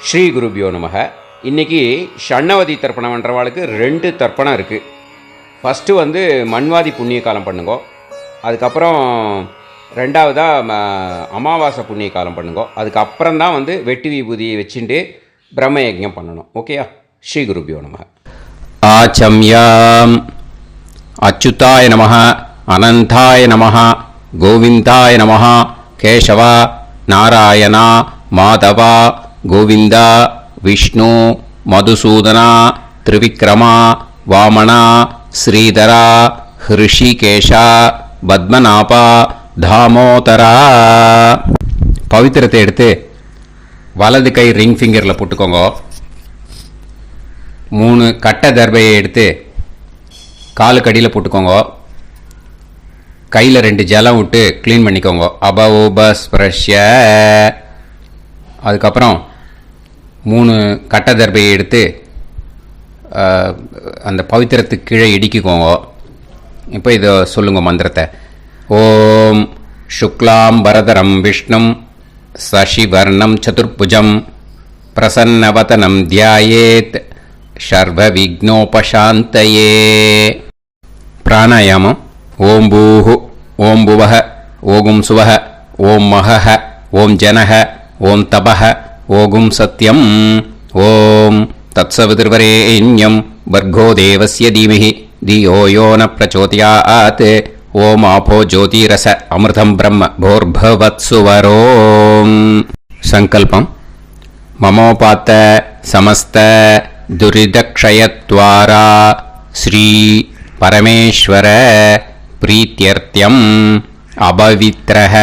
ஸ்ரீ குருபியோ நமக. இன்றைக்கி ஷண்ணவதி தர்ப்பணம் பண்ணுறவாளுக்கு 2 தர்ப்பணம் இருக்குது. ஃபஸ்ட்டு மண்வாதி புண்ணிய காலம் பண்ணுங்கோ. அதுக்கப்புறம் ரெண்டாவதாக அமாவாசை புண்ணிய காலம் பண்ணுங்கோ. அதுக்கப்புறம் தான் வெட்டி விபூதியை வச்சுட்டு பிரம்மயஜம் பண்ணணும். ஓகேயா? ஸ்ரீ குருபியோ நமக. ஆச்சம்யாம் அச்சுதாய நமஹ, அனந்தாய நமஹ, கோவிந்தாய நமஹ, கேசவா, நாராயணா, மாதவா, கோவிந்தா, விஷ்ணு, மதுசூதனா, திரிவிக்ரமா, வாமனா, ஸ்ரீதரா, ஹிருஷிகேஷா, பத்மநாபா, தாமோதரா. பவித்திரத்தை எடுத்து வலது கை ரிங் ஃபிங்கரில் போட்டுக்கோங்க. 3 கட்டை தர்பையை எடுத்து காலுக்கடியில் போட்டுக்கோங்க. கையில் 2 ஜலம் விட்டு க்ளீன் பண்ணிக்கோங்க. அபஓபஸ்பிரஷ்ய. அதுக்கப்புறம் 3 கட்டை தர்பையை எடுத்து அந்த பவித்திரத்துக்கு கீழே இடிக்கிக்கோங்க. இப்போ இதை சொல்லுங்க மந்திரத்தை. ஓம் சுக்லாம் பரதரம் விஷ்ணும் சசிவர்ணம் சதுர்புஜம் பிரசன்னவதனம் தியாயேத் சர்வ விக்னோபசாந்தயே. பிராணாயாமம். ஓம் பூஹு, ஓம் புவஹ, ஓகும் சுவஹ, ஓம் மஹஹ, ஓம் ஜனஹ, ஓம் தபஹ, ஓகும் சத்யம். ஓம் தத்சவிதுர்வரேண்யம் வர்கோ தேவஸ்ய தீமஹி தியோ யோ ந பிரச்சோதயாத். ஓம் ஆபோ ஜோதிரச அமிர்தம் பிரம்ம போர்பவத்சுவரோம். சங்கல்பம். மமோபாத்த சமஸ்த துரிதக்ஷயத்வாரா ஸ்ரீ பரமேஸ்வர பிரீத்யர்த்தியம் அபவித்ரஹ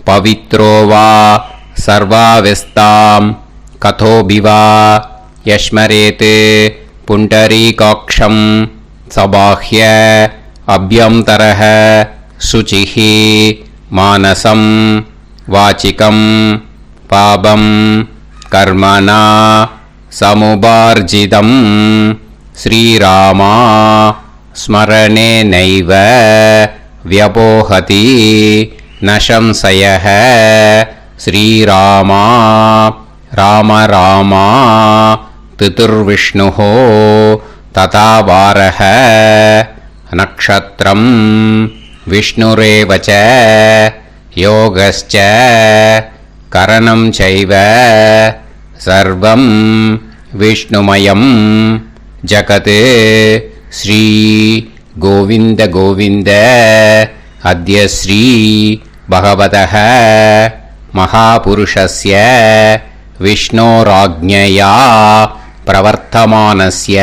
பவித்ரோ வா சர்வாவஸ்தாம் கதோபிவா யஸ்மரேத் புண்டரீகாக்ஷம் சபாஹ்ய அப்யந்தரஹ சுசிஹி மானசம் வாசிகம் பாபம் கர்மணா சமுபார்ஜிதம் ஸ்ரீராமா ஸ்மரணேனைவ வ்யபோஹதி நசம்சயஹ. ஸ்ரீராமா ராம ராமா திதுர்விஷ்ணுஹ ததா வாரஹ. நக்ஷத்ரம் விஷ்ணுரேவச யோகஸ்ச கரணம் சைவ சர்வம் விஷ்ணுமயம் ஜகத். ஸ்ரீ கோவிந்த கோவிந்த அத்ய ஸ்ரீ பகவதः மகாபுருஷஸ்ய விஷ்ணோராஜ்ஞயா பிரவர்த்தமானஸ்ய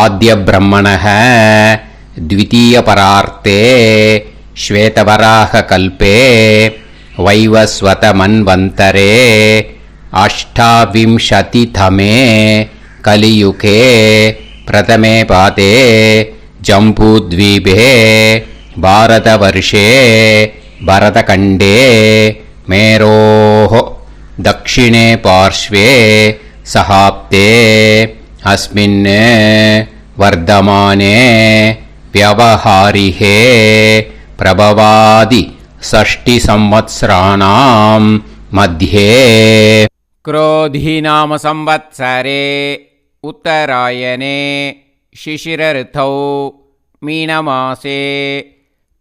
ஆத்ய பிரம்மணः த்விதீயபரார்த்தே ஸ்வேதவராக கல்பே வைவஸ்வத மன்வந்தரே அஷ்டாவிம்சதிதமே கலியுகே பிரதமே பாதே ஜம்பூத்வீபே பாரதவர்ஷே பரதகண்டே மேரோः தக்ஷிணே பார்ஷ்வே சஹாப்தே அஸ்மின் வர்தமானே व्यवहारिहे प्रभवादि 6 संवत्सराणां मध्ये. क्रोधीनाम संवत्सरे उत्तरायणे शिशिरऋतौ मीनमासे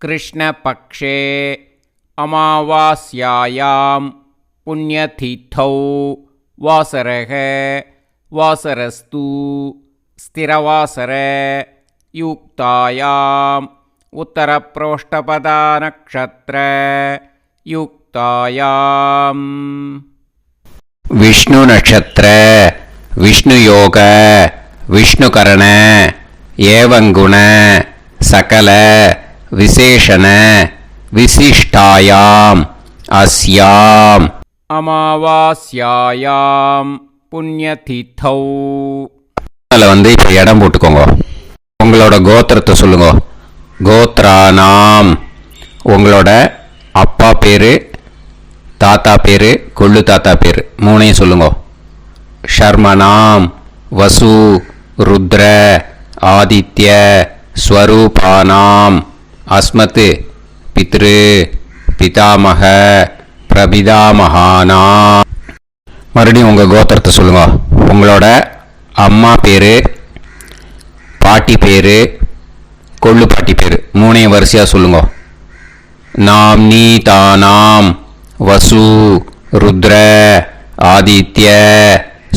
कृष्णपक्षे अमावास्यायां पुण्यतिथौ वासरः वासरस्तु स्थिरवासर युक्तायाम् उत्तरप्रोष्ठपदा नक्षत्र युक्तायाम्. विष्णु नक्षत्र विष्णु योग विष्णुकरण एवं गुण सकल विशेषण विशिष्टायाम् अस्याम् अमावास्यायां पुण्यतिथौ. இப்போ இடம் போட்டுக்கோங்க. உங்களோட கோத்திரத்தை சொல்லுங்க. கோத்ரானாம். உங்களோட அப்பா பேர், தாத்தா பேர், கொள்ளு தாத்தா பேர் 3ஐயும் சொல்லுங்க. ஷர்மனாம் வசு ருத்ர ஆதித்ய ஸ்வரூபானாம் அஸ்மத் பித்ரு பிதாமக பிரபிதாமகானாம் மறுபடியும் உங்கள் கோத்திரத்தை சொல்லுங்க. உங்களோட அம்மா பேர், பாட்டி பேர், கொள்ளு பாட்டி பேர் மூணையும் வரிசையாக சொல்லுங்க. நாம்னி தானாம் வசு ருத்ர ஆதித்ய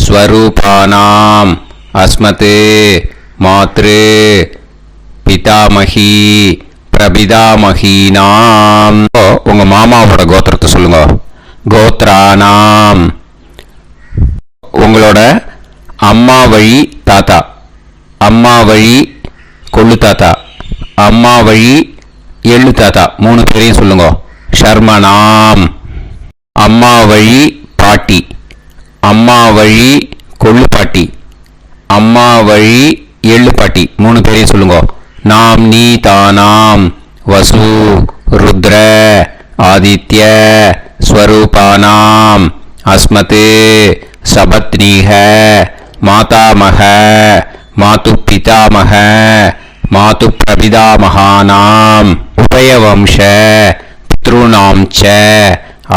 ஸ்வரூபானாம் அஸ்மத் மாத்ரு பிதாமகி பிரபிதாமகீனாம். உங்கள் மாமாவோட கோத்திரத்தை சொல்லுங்க. கோத்ரானாம். உங்களோட அம்மா வழி தாத்தா, அம்மா வழி கொள்ளு தாத்தா, அம்மா வழி எள்ளு தாத்தா மூணு பேரையும் சொல்லுங்க. ஷர்மனாம். அம்மா வழி பாட்டி, அம்மா வழி கொள்ளு பாட்டி, அம்மா வழி எள்ளு பாட்டி மூணு பேரையும் சொல்லுங்க. நாம் நீ தானாம் வசு ருத்ர ஆதித்ய ஸ்வரூபானாம் அஸ்மத் சபத்னீஹ மாதாமக மாது பிதாமக மாது பிரபிதாமகானாம் உபயவம்ச பித்ருணாம் ச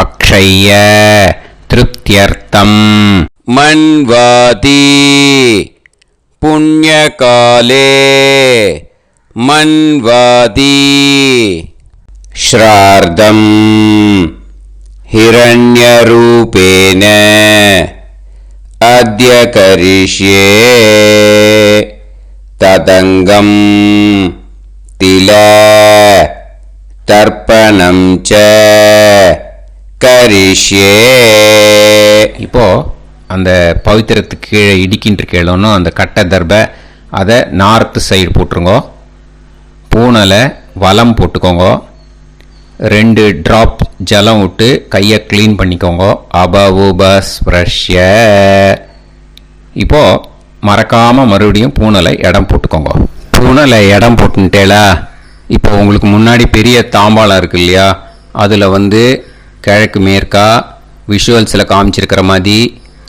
அக்ஷய்ய திருப்தியர்த்தம். மன்வாதி புண்ணியகாலே மன்வாதி ஸ்ரார்தம் ஹிரண்யரூபேன அத்ய கரிஷ்யே ததங்கம் தில தர்ப்பணம் ச கரிஷ்யே. இப்போ அந்த பவித்திரத்துக்கு கீழே இடிக்கின்ற கீழே அந்த கட்டை தர்பை அதை நார்த்து சைடு போட்டுருங்கோ. பூனலை வலம் போட்டுக்கோங்க. 2 ட்ராப் ஜலம் விட்டு கையை க்ளீன் பண்ணிக்கோங்க. அபவுபஸ்ப்ரஷ்ய. இப்போது மறக்காமல் மறுபடியும் பூனலை இடம் போட்டுக்கோங்க. பூனலை இடம் போட்டுட்டேலா. இப்போ உங்களுக்கு முன்னாடி பெரிய தாம்பாளம் இருக்கு இல்லையா, அதில் கிழக்கு மேற்கா விஷுவல்ஸில் காமிச்சிருக்கிற மாதிரி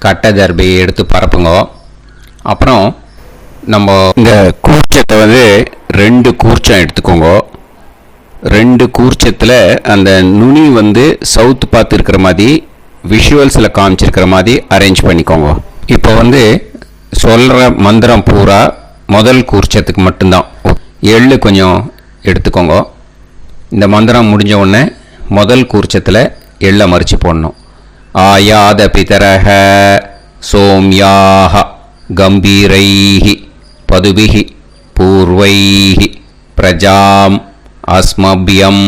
கட்டை தர்பையை எடுத்து பரப்புங்க. அப்புறம் நம்ம இந்த கூர்ச்சத்தை 2 கூர்ச்சம் எடுத்துக்கோங்க. 2 கூர்ச்சத்தில் அந்த நுனி சவுத்து பார்த்து இருக்கிற மாதிரி விஷுவல்ஸில் காமிச்சிருக்கிற மாதிரி அரேஞ்ச் பண்ணிக்கோங்க. இப்போ சொல்கிற மந்திரம் பூரா முதல் கூர்ச்சத்துக்கு மட்டும்தான். எள்ளு கொஞ்சம் எடுத்துக்கோங்க. இந்த மந்திரம் முடிஞ்ச உடனே முதல் கூர்ச்சத்தில் எள்ளை மறித்து போடணும். ஆயாத பிதரஹ சோம்யாக கம்பீரைஹி பதுபிஹி பூர்வைஹி பிரஜாம் அஸ்மபியம்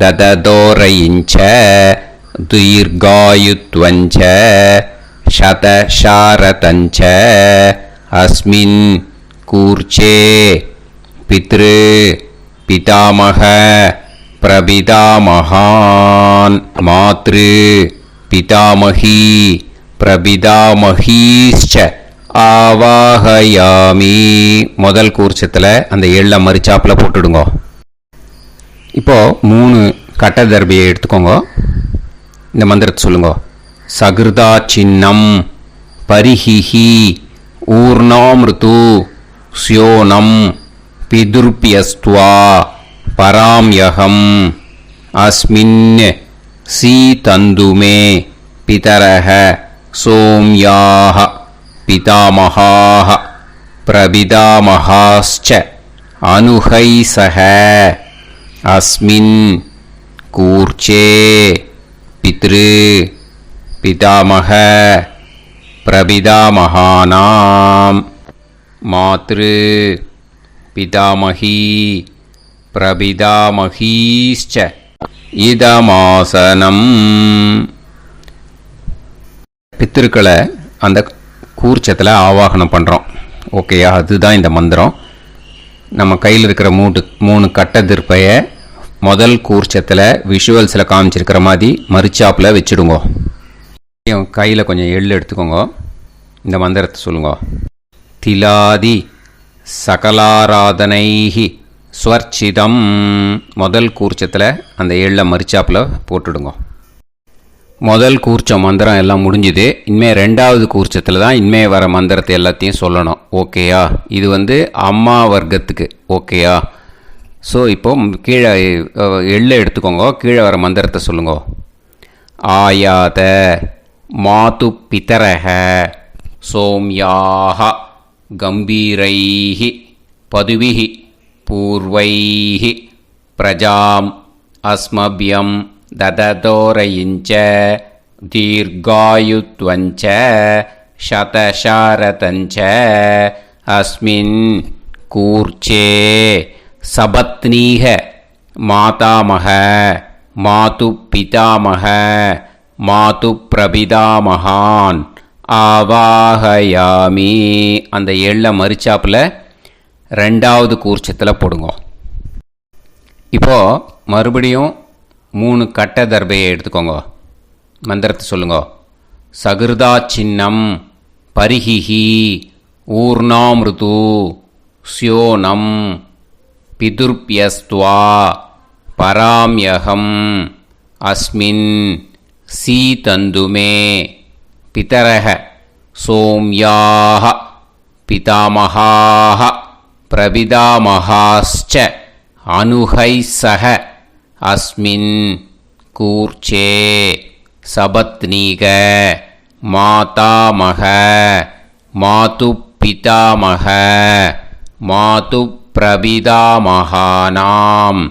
தததோரயிஞ்ச தீர்காயுத்வஞ்ச சதசாரதஞ்ச அஸ்மின் கூர்ச்சே பித்ரு பிதாமக பிரபிதாமகான் மாத்ரு பிதாமகி பிரபிதாமகீஸ்ச ஆவாஹயாமி. முதல் கூர்ச்சத்தில் அந்த எள்ளை மறிச்சாப்பில் போட்டுடுங்க. இப்போது 3 கட்டை தர்பையை எடுத்துக்கோங்க. இந்த மந்திரத்தை சொல்லுங்க. சகிருதா சின்னம் பரிஹிஹி ஊர்ணாமிருத்து ஸ்யோனம் பிதுர்பியஸ்துவா பராம்யகம் அஸ்மின் சீதந்துமே பிதரஹ சோம்யாஹ பிதாமகாஹ பிரபிதாமகாஸ்ச அனுஹைசஹ அஸ்மின் கூர்ச்சே பித்ரு பிதாமக பிரபிதாமகானாம் மாத்ரு பிதாமகி பிரபிதாமகீஸ்ச இதமாசனம். பித்திருக்களை அந்த கூர்ச்சத்தில் ஆவாகனம் பண்ணுறோம். ஓகேயா? அதுதான் இந்த மந்திரம். நம்ம கையில் இருக்கிற 3 கட்டை திருப்பையை முதல் கூர்ச்சத்தில் விஷுவல்ஸில் காமிச்சிருக்கிற மாதிரி மறிச்சாப்பில் வச்சுடுங்க. கையில் கொஞ்சம் எள்ளு எடுத்துக்கோங்க. இந்த மந்திரத்தை சொல்லுங்க. திலாதி சகலாராதனைஹி ஸ்வர்ச்சிதம். முதல் கூர்ச்சத்தில் அந்த எள்ளை மறிச்சாப்பில் போட்டுடுங்க. முதல் கூர்ச்சம் மந்திரம் எல்லாம் முடிஞ்சுது. இனிமேல் 2வது கூர்ச்சத்தில் தான் இனிமேல் வர மந்திரத்தை எல்லாத்தையும் சொல்லணும். ஓகேயா? இது அம்மா வர்க்கத்துக்கு. ஓகேயா? ஸோ இப்போது கீழே எள்ளை எடுத்துக்கோங்க. கீழே வர மந்திரத்தை சொல்லுங்க. ஆயாத मातुपितरः सोम्याः गम्भीरैः पदुभिः पूर्वैः प्रजाम् अस्मभ्यं ददतोरयिञ्च दीर्घायुत्वञ्च शतशारतञ्च अस्मिन् कूर्चे सपत्नीः मातामह मातुपितामह मातुप्रपितामहान् ஆவாஹயாமி. அந்த எள்ள மரிச்சாப்பில் ரெண்டாவது கூர்ச்சத்தில் போடுங்க. இப்போது மறுபடியும் 3 கட்ட தர்பையை எடுத்துக்கோங்க. மந்திரத்தை சொல்லுங்க. சகிருதா சின்னம் பரிஹிஹி ஊர்ணாமிருது ஸ்யோனம் பிதுர்பியஸ்துவா பராம்யகம் அஸ்மின் சீதந்துமே பிதரஹ சோம்யாஹ பிதாமஹாஹ பிரபிதாமஹாஸ்ச அனுஹைசஹ அஸ்மின் கூர்ச்சே சபத்னீக மாதாமஹ மாதுப்பிதாமஹ மாதுப்பிரபிதாமஹானாம்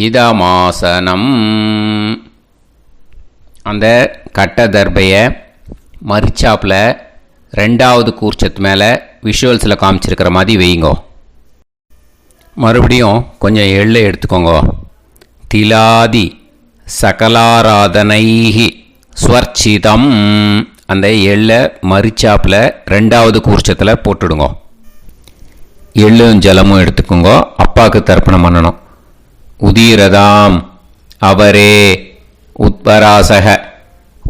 இதமாசனம். அந்த கட்ட தர்பையை மரிச்சாப்பில் ரெண்டாவது கூர்ச்சத்து மேலே விஷுவல்ஸில் காமிச்சிருக்கிற மாதிரி வைங்கோ. மறுபடியும் கொஞ்சம் எள்ளை எடுத்துக்கோங்க. திலாதி சகலாராதனைஹி ஸ்வர்ச்சிதம். அந்த எள்ளை மரிச்சாப்பில் ரெண்டாவது கூர்ச்சத்தில் போட்டுடுங்க. எள்ளும் ஜலமும் எடுத்துக்கோங்க. அப்பாவுக்கு தர்ப்பணம் பண்ணணும். உதீரதாம் அவரே உத்பராசக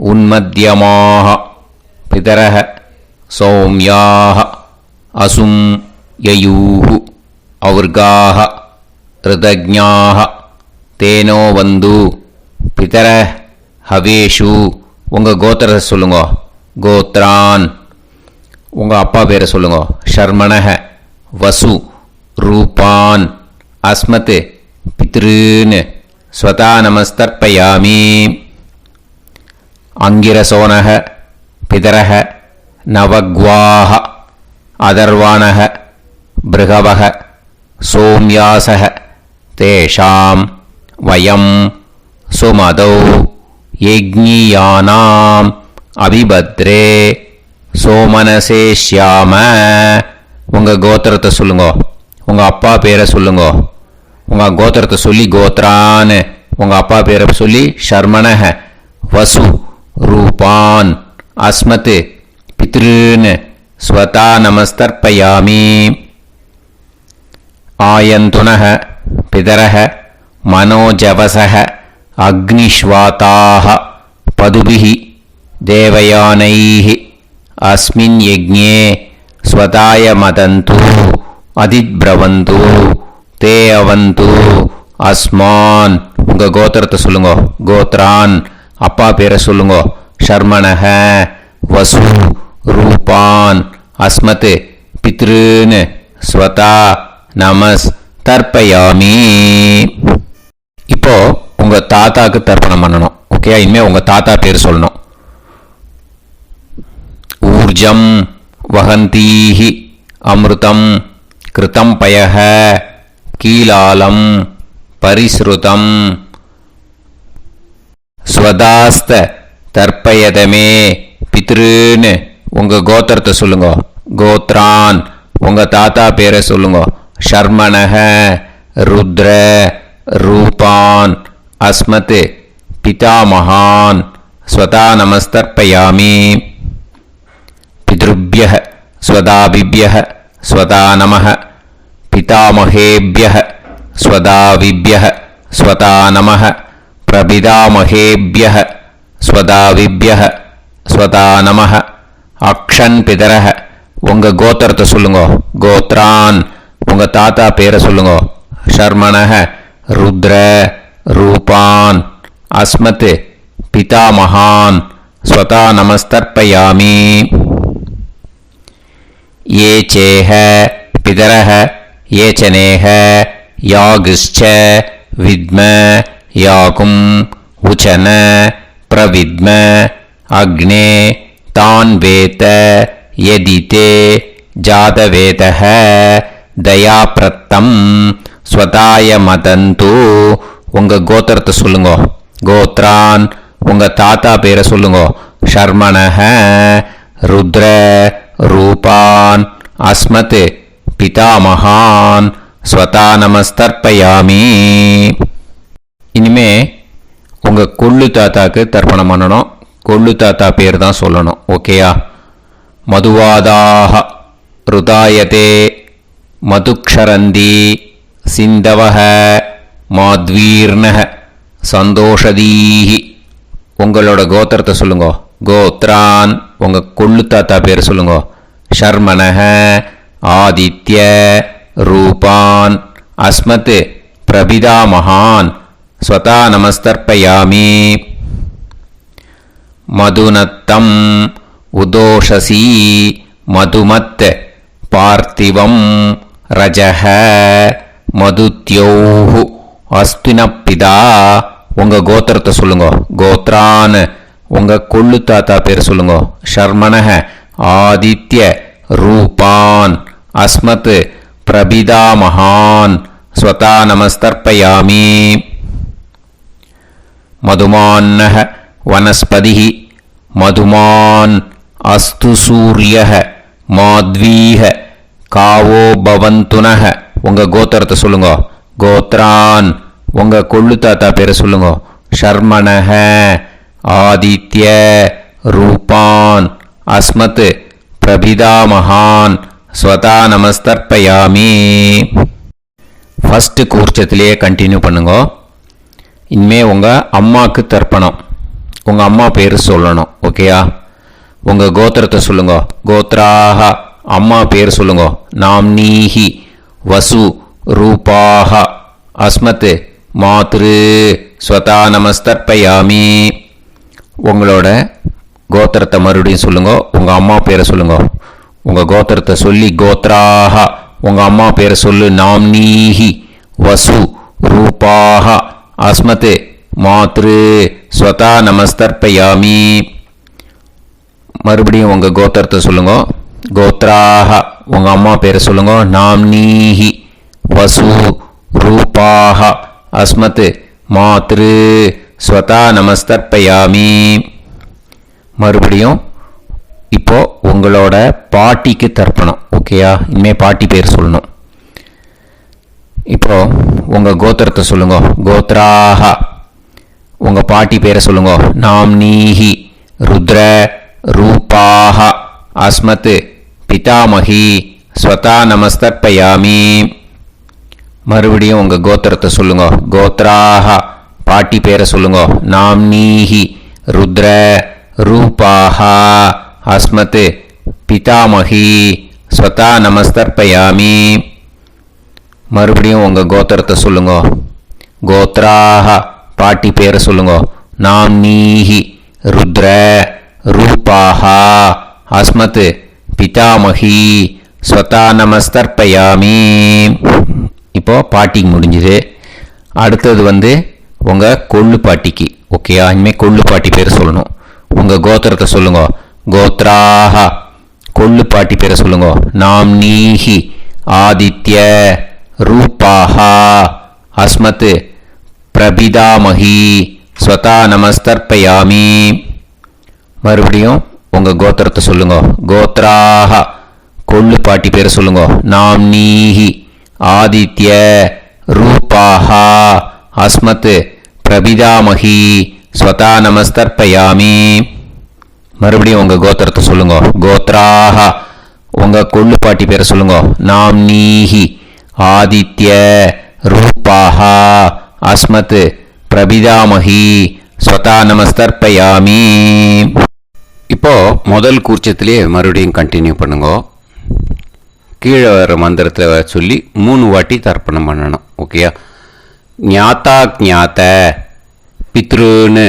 உன்மத்தியமாக பிதரஹ சௌம்யாஹ அசும் யயூஹு ஔர்காஹ ரிதஜ்ஞாஹ தேனோ வந்து பிதர ஹவேஷு. உங்கள் கோத்திரத்தை சொல்லுங்க. கோத்ரான். உங்கள் அப்பா பேரை சொல்லுங்க. ஷர்மணஹ வசு ரூபான் அஸ்மத் பித்ருன்னு ஸ்வதா நமஸ்தர்ப்பயாமி. அங்கிரசோனஹ பிதரஹ நவக்வாஹ அதர்வாணஹ பிருகவஹ சோம்யாசஹ தேஷாம் வயம் சுமதௌ யஜ்ஞியானாம் அபிபத்ரே சோமனசேஷ்யாம. உங்கள் கோத்திரத்தை சொல்லுங்க. உங்கள் அப்பா பேரை சொல்லுங்க. உங்கள் கோத்திரத்தை சொல்லி கோத்ரான்னு உங்கள் அப்பா பேரை சொல்லி ஷர்மணஹ வசு ரூபான் அஸ்மத் பித்ருன்னு ஸ்வதா நமஸ்தர்ப்பயாமி. ஆயந்துனஹ பிதரஹ மனோஜவசஹ அக்னிஷ்வாதாஹ பதுபிஹி தேவயானைஹ அஸ்மின் யஜ்ஞே ஸ்வதாய மதந்து அதிப்ரவந்து தே அவது அஸ்மான். உங்கள் கோத்திரத்தை சொல்லுங்க. கோத்ரான். அப்பா பேரை சொல்லுங்க. ஷர்மணஹ வசு ரூபான் அஸ்மத் பித்ருன்னு ஸ்வதா நமஸ் தர்ப்பயாமி. இப்போ உங்கள் தாத்தாக்கு தர்ப்பணம் பண்ணணும். ஓகே, இனிமேல் உங்கள் தாத்தா பேர் சொல்லணும். ஊர்ஜம் வஹந்தீஹி அமிர்தம் கிருதம் பயஹ கீலாலம் பரிஸ்ருதம் ஸ்வதாஸ்த தர்ப்பயதமே பித்ருன்னு உங்கள் கோத்திரத்தை சொல்லுங்க. கோத்ரான். உங்கள் தாத்தா பேரை சொல்லுங்க. ஷர்மணஹ ருத்ர ரூபான் அஸ்மத் பிதாமகான் ஸ்வதா நமஸ்தர்ப்பயாமி. பித்ருப்யஹ ஸ்வதாபிப்யஹ ஸ்வதா நமஹ பிதாமகேப்யஹ ஸ்வதாவிப்யஹ ஸ்வதா நமஹ பிரபிதாமகேப்யஹ ஸ்வதாவிப்யஹ ஸ்வதா நமஹ. அக்ஷன் பிதரஹ. உங்கள் கோத்திரத்தை சொல்லுங்க. கோத்ரான். உங்கள் தாத்தா பேரை சொல்லுங்க. ஷர்மணஹ ருத்ர ரூபான் அஸ்மத் பிதாமகான் ஸ்வதா நமஸ்தர்ப்பயாமி. ये चेह पितरः ये चनेह यागश्च विद्म याकुम् उचन प्रविद्म அக்னே தான் வேத யதிதே ஜாதவேதஹ தயாப்ரத்தம் ஸ்வதாய மதந்து. உங்கள் கோத்திரத்தை சொல்லுங்க. கோத்ரான் உங்கள் தாத்தா பேரை சொல்லுங்க. ஷர்மணஹ ருத்ர ரூபான் அஸ்மத் பிதாமகான் ஸ்வதா நமஸ்தர்ப்பயாமி. இனிமே உங்கள் கொள்ளு தாத்தாக்கு தர்ப்பணம் பண்ணணும். கொள்ளு தாத்தா பேர் தான் சொல்லணும். ஓகேயா? மதுவாதாக ருதாயதே மதுக்ஷரந்தி சிந்தவஹ மாத்வீர்ணஹ சந்தோஷதீஹி. உங்களோட கோத்திரத்தை சொல்லுங்க. கோத்ரான் உங்கள் கொள்ளு தாத்தா பேர் சொல்லுங்க. ஷர்மணஹ ஆதித்ய ரூபான் அஸ்மத் பிரபிதாமகான் ஸ்வதா நமஸ்தர்ப்பயாமி. மதுநத்தம் உதோஷசி மதுமத் பார்த்திவம் ரஜஹ மதுத்யோஹு அஸ்தினப்பிதா. உங்கள் கோத்திரத்தை சொல்லுங்க. கோத்ரான் உங்கள் கொள்ளு தாத்தா பேர் சொல்லுங்க. ஷர்மணஹ ஆதித்ய ரூபான் அஸ்மத் பிரபிதாமகான் ஸ்வதா நமஸ்தர்ப்பயாமி. மதுமான்னஹ வனஸ்பதிஹி மதுமான் அஸ்து சூரியஹ மாத்வீஹ காவோ பவந்துனஹ. உங்கள் கோத்திரத்தை சொல்லுங்க. கோத்ரான் உங்கள் கொள்ளு தாத்தா பேரை சொல்லுங்க. ஷர்மணஹ ஆதித்ய ரூபான் அஸ்மத் பிரபிதாமகான் ஸ்வதா நமஸ்தர்ப்பயாமி. ஃபஸ்ட்டு கூர்ச்சத்திலேயே கண்டினியூ பண்ணுங்க. இனிமே உங்கள் அம்மாவுக்கு தர்ப்பணம். உங்கள் அம்மா பேர் சொல்லணும். ஓகேயா? உங்கள் கோத்திரத்தை சொல்லுங்க. கோத்ராக அம்மா பேர் சொல்லுங்க. நாம்னீஹி வசு ரூபாக அஸ்மத் மாத்ரு ஸ்வதா நமஸ்தர்ப்பயாமி. உங்களோட கோத்திரத்தை மறுபடியும் சொல்லுங்க. உங்கள் அம்மா பேரை சொல்லுங்க. உங்கள் கோத்திரத்தை சொல்லி கோத்ராக உங்கள் அம்மா பேரை சொல்லு. நாம்னீஹி வசு ரூபாக அஸ்மத் மாத்ரு ஸ்வதா நமஸ்தர்ப்பயாமி. மறுபடியும் உங்கள் கோத்திரத்தை சொல்லுங்க. கோத்ராக உங்கள் அம்மா பேரை சொல்லுங்க. நாம்னீஹி வசு ரூபாக அஸ்மத் மாத்ரு ஸ்வதா நமஸ்தர்ப்பயாமி. மறுபடியும் இப்போ உங்களோட பாட்டிக்கு தர்ப்பணம். ஓகேயா? இனிமேல் பாட்டி பேர் சொல்லணும். இப்போ உங்கள் கோத்திரத்தை சொல்லுங்க. கோத்ராக உங்கள் பாட்டி பேரை சொல்லுங்க. நாம்னீஹி ருத்ர ரூபாக அஸ்மத் பிதாமகி ஸ்வதா நமஸ்தர்ப்பயாமி. மறுபடியும் உங்கள் கோத்திரத்தை சொல்லுங்க. கோத்ராக பாட்டி பேரை சொல்லுங்க. நாம்னீஹி ருத்ர ரூபாக அஸ்மத் பிதாமகி ஸ்வதா நமஸ்தர்ப்பயாமி. மறுபடியும் உங்கள் கோத்திரத்தை சொல்லுங்க. கோத்ராக பாட்டி பேரை சொல்லுங்க. நாம்னீஹி ருத்ர ரூபாக அஸ்மத் பிதாமகி ஸ்வதா நமஸ்தர்ப்பயாமி. இப்போ பாட்டிக்கு முடிஞ்சுது. அடுத்தது உங்கள் கொள்ளு பாட்டிக்கு. ஓகேயா? இனிமேல் கொள்ளு பாட்டி பேர் சொல்லணும். உங்கள் கோத்திரத்தை சொல்லுங்க. கோத்ராக கொள்ளு பாட்டி பேரை சொல்லுங்க. நாம்னீஹி ஆதித்ய ரூபாக அஸ்மத் பிரபிதாமகி ஸ்வதா நமஸ்தர்ப்பயாமி. மறுபடியும் உங்கள் கோத்திரத்தை சொல்லுங்க. கோத்ராக கொள்ளு பாட்டி பேரை சொல்லுங்க. நாம்னீஹி ஆதித்ய ரூபாக அஸ்மத் பிரபிதாமகி ஸ்வதா நமஸ்தர்ப்பயாமி. மறுபடியும் உங்கள் கோத்திரத்தை சொல்லுங்க. கோத்ராக உங்கள் கொள்ளு பாட்டி பேரை சொல்லுங்க. நாம்னீஹி ஆதித்ய ரூபாக அஸ்மத் பிரபிதாமகி ஸ்வதா நமஸ்தர்ப்பயாமி. இப்போ முதல் கூர்ச்சத்திலே மறுபடியும் கண்டினியூ பண்ணுங்க. கீழே வர மந்திரத்தில் சொல்லி 3 வாட்டி தர்ப்பணம் பண்ணணும். ஓகேயா? ஞாதா ஞாத பித்ருன்னு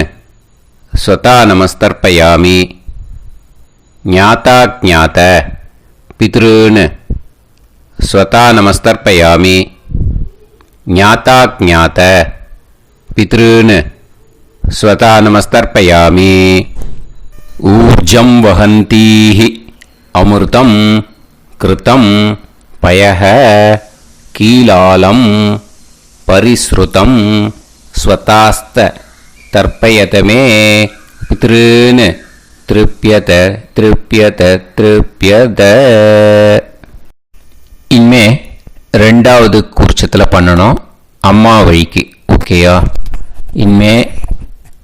ஸ்வதா நமஸ்தர்ப்பயாமி. ஞாதா ஞாத பித்ருன்னு ஸ்வதா நமஸ்தர்ப்பயாமி. ஞாதா ஞாத பித்ருன்னு ஸ்வதா நமஸ்தர்ப்பயாமி. ऊर्जं वहन्तीः अमृतं कृतं पयः कीलालं परिसृतं स्वतास्त तर्पयत मे पितॄन् तृप्यत तृप्यत तृप्यत. இனிமே ரெண்டாவது கூர்ச்சத்தில் பண்ணணும் அம்மா வழிக்கு. ஓகேயா? இனிமே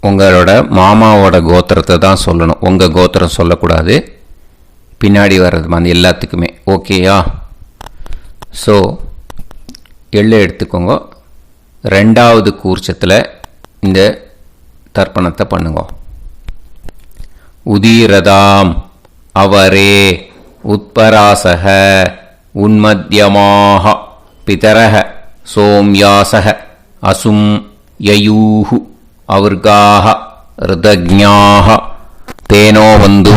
உங்களோட மாமாவோட கோத்திரத்தை தான் சொல்லணும், உங்கள் கோத்திரம் சொல்லக்கூடாது. பின்னாடி வர்றது மாதிரி எல்லாத்துக்குமே. ஓகேயா? ஸோ எள்ளு எடுத்துக்கோங்க. ரெண்டாவது கூர்ச்சத்தில் இந்த தர்ப்பணத்தை பண்ணுங்க. உதீரதாம் அவரே உத்பராசக உன்மத்யமாக பிதரக சோம்யாசக அசும் யயூஹு அவர்காக ருதஜ்ஞாக தேனோ வந்து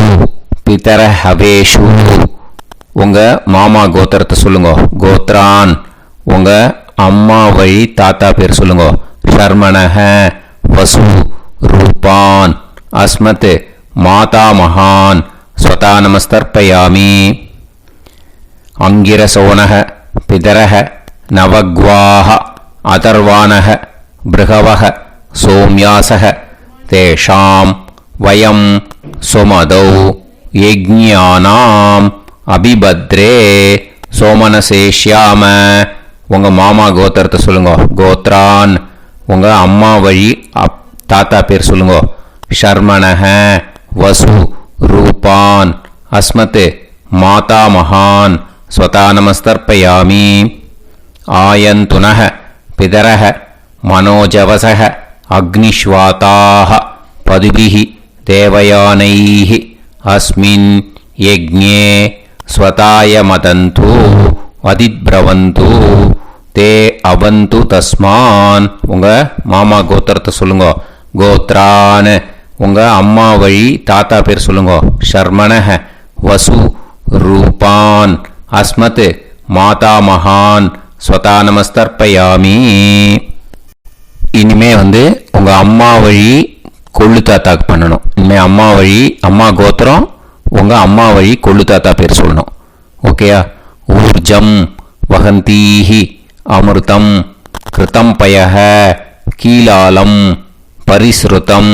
பிதர ஹவேஷு. உங்கள் மாமா கோத்திரத்தை சொல்லுங்க. கோத்ரான் உங்கள் அம்மா வழி தாத்தா பேர் சொல்லுங்க. ஷர்மணஹ வசு ரூபான் அஸ்மத் மாதா மகான் ஸ்வதா நமஸ்தர்ப்பயாமி. அங்கிரசோனஹ பிதரஹ நவக்வாஹ அதர்வானஹ பிருகவஹ சோம்யாசஹ தேஷாம் வயம் சுமதௌ யஜ்ஞானாம் அபிபத்ரே சோமனசேஷ்யாம. உங்கள் மாமா கோத்திரத்தை சொல்லுங்க. கோத்ரான் உங்கள் அம்மா வழி தாத்தா பேர் சொல்லுங்க. ஷர்மணஹ வசு ரூபான் அஸ்மத் மாதா மகான் ஸ்வதா நமஸ்தர்ப்பயாமி. ஆயந்துனஹ பிதரஹ மனோஜவசஹ அக்னிஷ்வாதாஹ பதுபிஹ தேவயானைஹ அஸ்மின் யஜ்ஞே ஸ்வதாய மதந்து அதிப்ரவந்து தே அவந்து தஸ்மான். உங்கள் மாமா கோத்திரத்தை சொல்லுங்க. கோத்ரான் உங்கள் அம்மா வழி தாத்தா பேர் சொல்லுங்க. ஷர்மணஹ வசு ரூபான் அஸ்மத் மாதா மகான் ஸ்வதா நமஸ்தர்ப்பயாமி. இனிமே உங்கள் அம்மா வழி கொள்ளு தாத்தாக்கு பண்ணணும். இனிமேல் அம்மா வழி அம்மா கோத்திரம் உங்கள் அம்மா வழி கொள்ளு தாத்தா பேர் சொல்லணும். ஓகேயா? ஊர்ஜம் வகந்தீஹி அமிர்தம் கிருதம் பயஹ கீலாலம் பரிஸ்ருதம்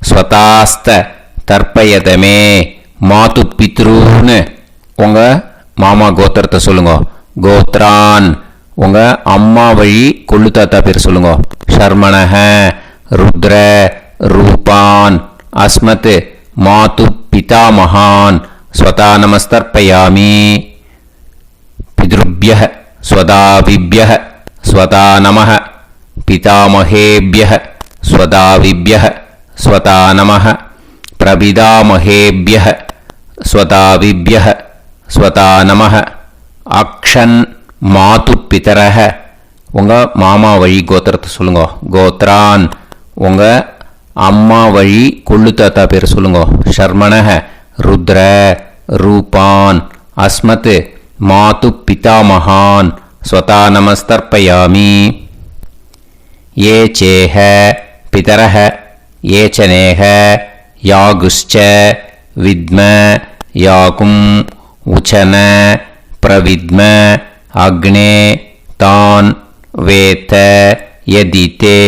ஸ்வதாஸ்த தர்ப்பயதமே மாது பித்ரூன்னு. உங்கள் மாமா கோத்திரத்தை சொல்லுங்க. கோத்ரான் உங்கள் அம்மா வழி கொள்ளு தாத்தா பேர் சொல்லுங்க. ஷர்மணஹ ருத்ர ரூபான் அஸ்மத் மாது பிதா மகான் ஸ்வதா நமஸ்தர்ப்பயாமி. பித்ருப்யஹ ஸ்வதாவிப்யஹ ஸ்வதா நமஹ பிதாமஹேப்யஹ ஸ்வதாவிப்யஹ ஸ்வதா நமஹ பிரபிதாமஹேப்யஹ ஸ்வதாவிப்யஹ ஸ்வதா நமஹ. அக்ஷன் மாது பிதரஹ உங்கள் மாமா வழி கோத்திரத்தை சொல்லுங்க. கோத்ரான் உங்கள் அம்மா வழி கொள்ளு தாத்தா பேர் சொல்லுங்க. ஷர்மணஹ ருத்ர ரூபான் அஸ்மத் மாது பிதா மகான் ஸ்வதா நமஸ்தர்ப்பயாமி. ஏ சேஹ பிதரஹ ஏச்சனேஹ யாகுஷ்ச வித்ம யாகும் உச்சன பிரவித்ம அக்னே தான் வேத யதிதே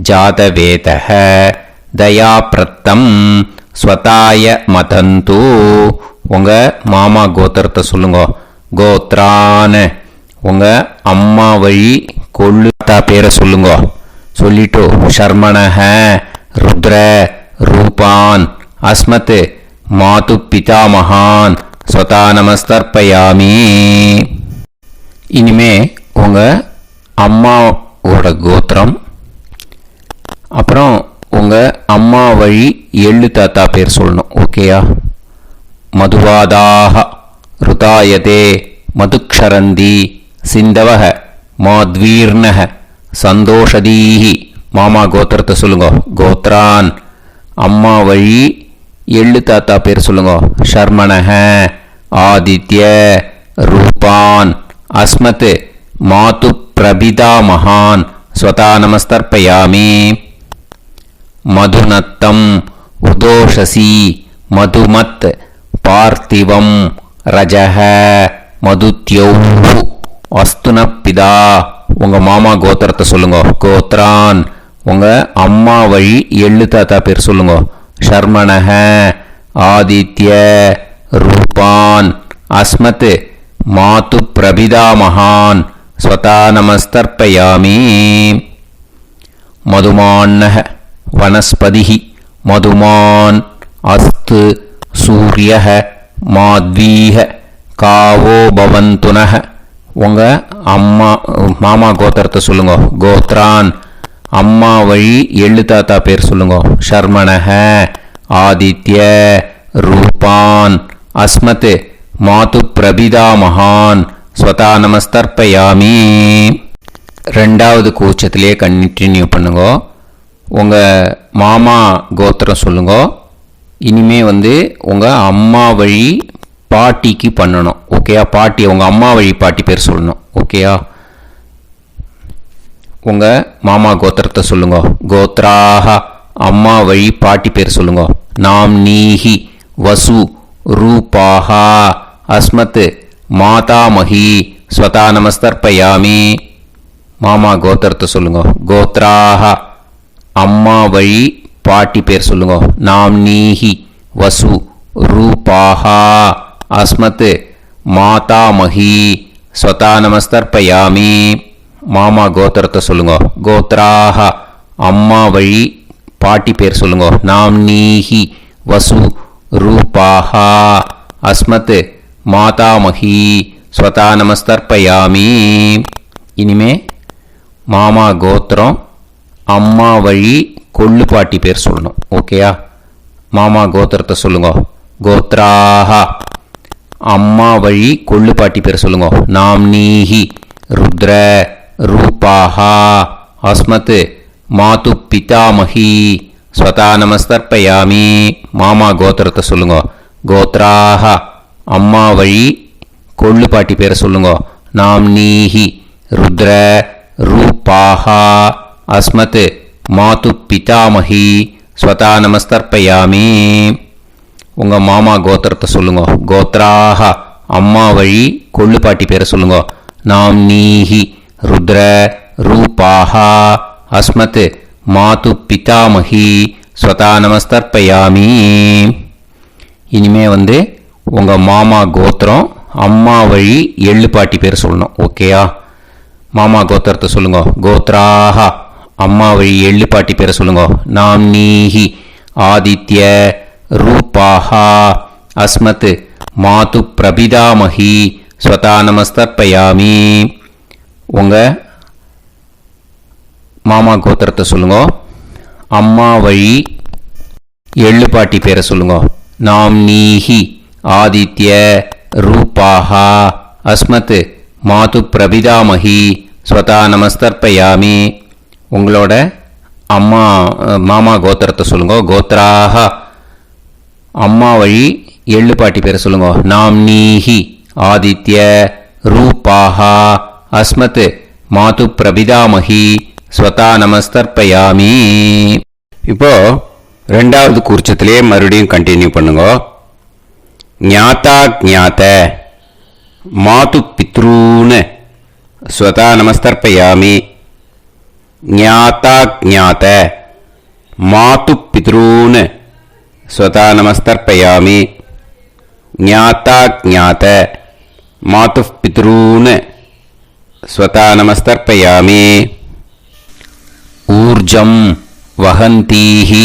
ஜாதவேதஹ தயாப்ரத்தம் ஸ்வதாய மதந்து. உங்கள் மாமா கோத்திரத்தை சொல்லுங்க. கோத்ரான் உங்கள் அம்மா வழி கொள்ளு தாத்தா பேரை சொல்லுங்க. சொல்லிட்டு ஷர்மணஹ ருத்ர ரூபான் அஸ்மத் மாது பிதா மகான் ஸ்வதா நமஸ்தர்ப்பயாமி. இனிமே உங்கள் அம்மாவோட கோத்திரம் அப்புறம் உங்கள் அம்மா வழி எள்ளு தாத்தா பேர் சொல்லணும். ஓகேயா? மதுவாதாக ருதாயதே மதுக்ஷரந்தி சிந்தவக மாத்வீர்ணக சந்தோஷதீஹி. மாமா கோத்திரத்தை சொல்லுங்க. கோத்ரான் அம்மா வழி எள்ளு தாத்தா பேர் சொல்லுங்க. ஷர்மணஹ ஆதித்ய ரூபான் அஸ்மத் மாது பிரபிதா மகான் ஸ்வதா நமஸ்தர்ப்பயாமி. மதுநத்தம் உதோஷசி மதுமத் பார்த்திவம் ரஜஹ மதுத்யௌஹு அஸ்துனப்பிதா உங்கள் மாமா கோத்திரத்தை சொல்லுங்க. கோத்ரான் உங்கள் அம்மா வழி எள்ளு தாத்தா பேர் சொல்லுங்க. ஷர்மணஹ ஆதித்ய ரூபான் அஸ்மத் மாது பிரபிதாமகான் ஸ்வதா நமஸ்தர்ப்பயாமி. மதுமான்னஹ வனஸ்பதிஹி மதுமான் அஸ்து சூரியஹ மாத்வீஹ காவோ பவந்துனஹ உங்கள் மாமா கோத்திரத்தை சொல்லுங்க. கோத்ரான் அம்மா வழி எள்ளு தாத்தா பேர் சொல்லுங்க. ஷர்மணஹ ஆதித்ய ரூபான் அஸ்மத் மாது பிரபிதாமகான் ஸ்வதா நமஸ்தர்ப்பயாமி. ரெண்டாவது கூச்சத்திலே கண்டினியூ பண்ணுங்க. உங்கள் மாமா கோத்திரம் சொல்லுங்க. இனிமே உங்கள் அம்மா வழி பாட்டிக்கு பண்ணணும். ஓகேயா? பாட்டி உங்கள் அம்மா வழி பாட்டி பேர் சொல்லணும். ஓகேயா? உங்கள் மாமா கோத்திரத்தை சொல்லுங்க. கோத்ராஹ அம்மா வழி பாட்டி பேர் சொல்லுங்க. நாம் நீஹி வசு ரூபாஹா அஸ்மத் மாதாமஹி ஸ்வதா நமஸ்தர்ப்பயாமி. மாமா கோத்திரத்தை சொல்லுங்க. கோத்ராஹ அம்மா வழி பாட்டி பேர் சொல்லுங்க. நாம் நீஹி வசு ரூபாஹா அஸ்மத் மாதாமஹி ஸ்வதா நமஸ்தர்ப்பயாமி. மாமா கோத்திரத்தை சொல்லுங்க. கோத்ராஹ அம்மா வழி பாட்டி பேர் சொல்லுங்க. நாம் நீஹி வசு ரூபாஹா அஸ்மத் மாதாமஹி ஸ்வதா நமஸ்தர்ப்பயாமி. இனிமே மாமா கோத்திரம் அம்மா வழி கொள்ளு பாட்டி பேர் சொல்லணும். ஓகேயா? மாமா கோத்திரத்தை சொல்லுங்க. கோத்ராஹ அம்மா வழி கொள்ளு பாட்டி பேர் சொல்லுங்க. நாம் நீஹி ருத்ர ரூபாஹா அஸ்மத் மாது பிதாமஹி ஸ்வதா நமஸ்தர்ப்பயாமி. மாமா கோத்திரத்தை சொல்லுங்க. கோத்ராஹ அம்மா வழி கொள்ளு பாட்டி பேரை சொல்லுங்க. நாம் நீஹி ருத்ர ரூபாஹா அஸ்மத் மாது பிதாமஹி ஸ்வதா நமஸ்தர்ப்பயாமி. உங்கள் மாமா கோத்திரத்தை சொல்லுங்க. கோத்ராஹ அம்மா வழி கொள்ளு பாட்டி பேரை சொல்லுங்க. நாம் நீஹி ருத்ர ரூபாஹா அஸ்மத் மாது பிதாமஹி ஸ்வதா நமஸ்தர்ப்பயாமி. இனிமே உங்கள் மாமா கோத்திரம் அம்மா வழி எள்ளு பாட்டி பேர் சொல்லணும். ஓகேயா? மாமா கோத்திரத்தை சொல்லுங்க. கோத்ராஹ அம்மா வழி எள்ளு பாட்டி பேரை சொல்லுங்க. நாம் நீஹி ஆதித்ய ரூபாஹா அஸ்மத் மாது பிரபிதாமஹி ஸ்வதா நமஸ்தர்ப்பயாமி. உங்கள் மாமா கோத்திரத்தை சொல்லுங்க. அம்மா வழி எள்ளு பாட்டி பேரை சொல்லுங்க. நாம் நீஹி ஆதித்ய ரூபாஹா அஸ்மத் மாது பிரபிதாமஹி ஸ்வதா நமஸ்தர்ப்பயாமி. உங்களோட மாமா கோத்திரத்தை சொல்லுங்க. கோத்ராஹ அம்மா வழி எள்ளு பாட்டி பேரை சொல்லுங்க. நாம் நீஹி ஆதித்ய ரூபாஹா அஸ்மத் மாது பிரபிதாமஹி ஸ்வதா நமஸ்தர்ப்பயாமி. இப்போ ரெண்டாவது கூர்ச்சத்திலே மறுபடியும் கண்டினியூ பண்ணுங்க. ஞாதா ஞாத மாது பித்ரூன் ஸ்வதா நமஸ்தர்ப்பயாமி. ஞாதா ஞாத மாது பித்ரூன் ஸ்வதா நமஸ்தர்ப்பயாமி. ஞாதா ஞாத மாது பித்ரூன் ஸ்வதா நமஸ்தர்ப்பயாமி. ஊர்ஜம் வஹந்தீஹி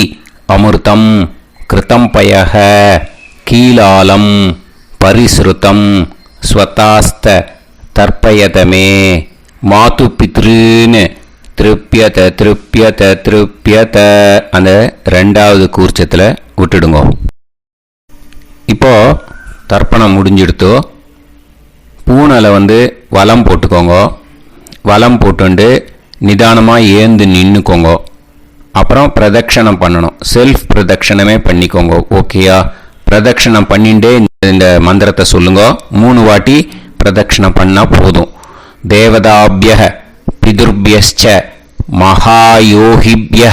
அமிர்தம் கிருதம் பயஹ கீலாலம் பரிஸ்ருதம் ஸ்வதாஸ்த தர்ப்பயதமே மாது பித்ருன்னு திருப்பியத திருப்பியத திருப்பியத அந்த ரெண்டாவது கூர்ச்சத்தில் விட்டுடுங்க. இப்போ தர்ப்பணம் முடிஞ்சிடுத்தோ பூனலை வலம் போட்டுக்கோங்க. வலம் போட்டுண்டு நிதானமாக ஏந்து நின்றுக்கோங்க. அப்புறம் பிரதட்சணம் பண்ணணும். செல்ஃப் பிரதட்சணமே பண்ணிக்கோங்க. ஓகேயா? பிரதட்சணம் பண்ணிண்டே இந்த மந்திரத்தை சொல்லுங்க. 3 வாட்டி பிரதட்சணம் பண்ணால் போதும். தேவதாபிய பிதுர்பியச்ச மகாயோகிபிய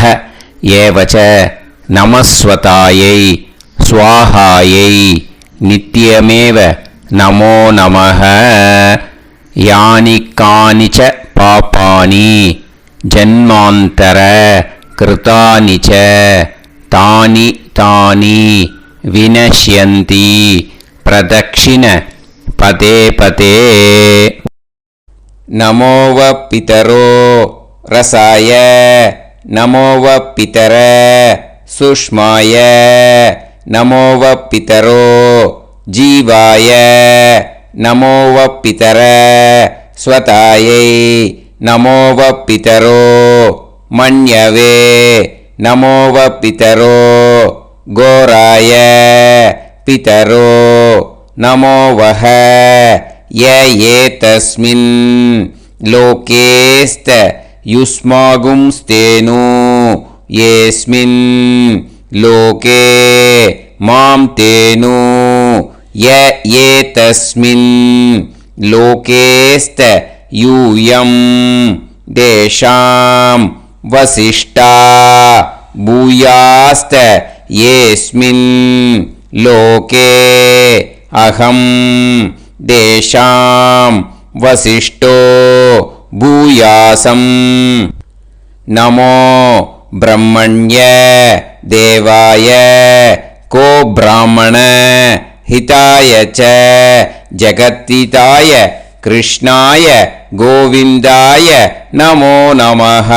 ஏவச்ச நமஸ்வதாயை स्वाहायै नित्यमेव नमो नमः। यानि कानि च पापानि जन्मान्तर कृतानि च तानि तानि विनश्यन्ति प्रदक्षिण पदे पदे। नमो व पितरो रसाय नमो व पितर सुष्माय नमो व पितरो जीवाय नमो व पितर स्वतायै नमो व पितरो मन्यवे नमो व पितरो घोराय पितरो नमो वः। य एतस्मिन् लोकेस्त युष्मागुंस्तेनु येस्मिन् लोके मां तेनु। य एतस्मिन् लोकेस्त यूयं देशां वसिष्ठा भूयास्त येस्मिन् लोके अहं देशां वसिष्ठो भूयासम्। नमो ब्रह्मण्य देवाय को ब्राह्मण हिताय च जगत्हिताय कृष्णाय गोविंदाय नमो नमः।